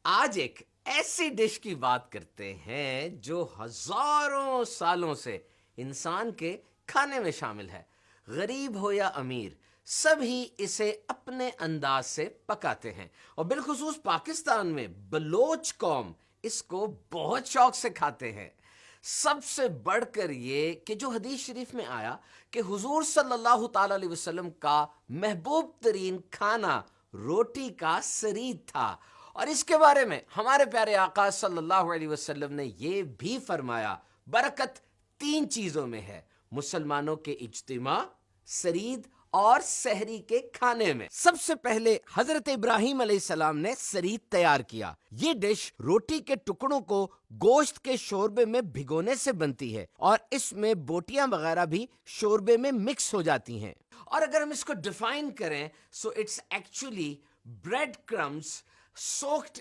آج ایک ایسی ڈش کی بات کرتے ہیں جو ہزاروں سالوں سے انسان کے کھانے میں شامل ہے. غریب ہو یا امیر سبھی اسے اپنے انداز سے پکاتے ہیں، اور بالخصوص پاکستان میں بلوچ قوم اس کو بہت شوق سے کھاتے ہیں. سب سے بڑھ کر یہ کہ جو حدیث شریف میں آیا کہ حضور صلی اللہ تعالی علیہ وسلم کا محبوب ترین کھانا روٹی کا سرید تھا، اور اس کے بارے میں ہمارے پیارے آقا صلی اللہ علیہ وسلم نے یہ بھی فرمایا برکت 3 چیزوں میں ہے: مسلمانوں کے اجتماع، سرید اور سحری کے کھانے میں. سب سے پہلے حضرت ابراہیم علیہ السلام نے سرید تیار کیا. یہ ڈش روٹی کے ٹکڑوں کو گوشت کے شوربے میں بھگونے سے بنتی ہے، اور اس میں بوٹیاں وغیرہ بھی شوربے میں مکس ہو جاتی ہیں. اور اگر ہم اس کو ڈیفائن کریں so it's actually bread crumbs soaked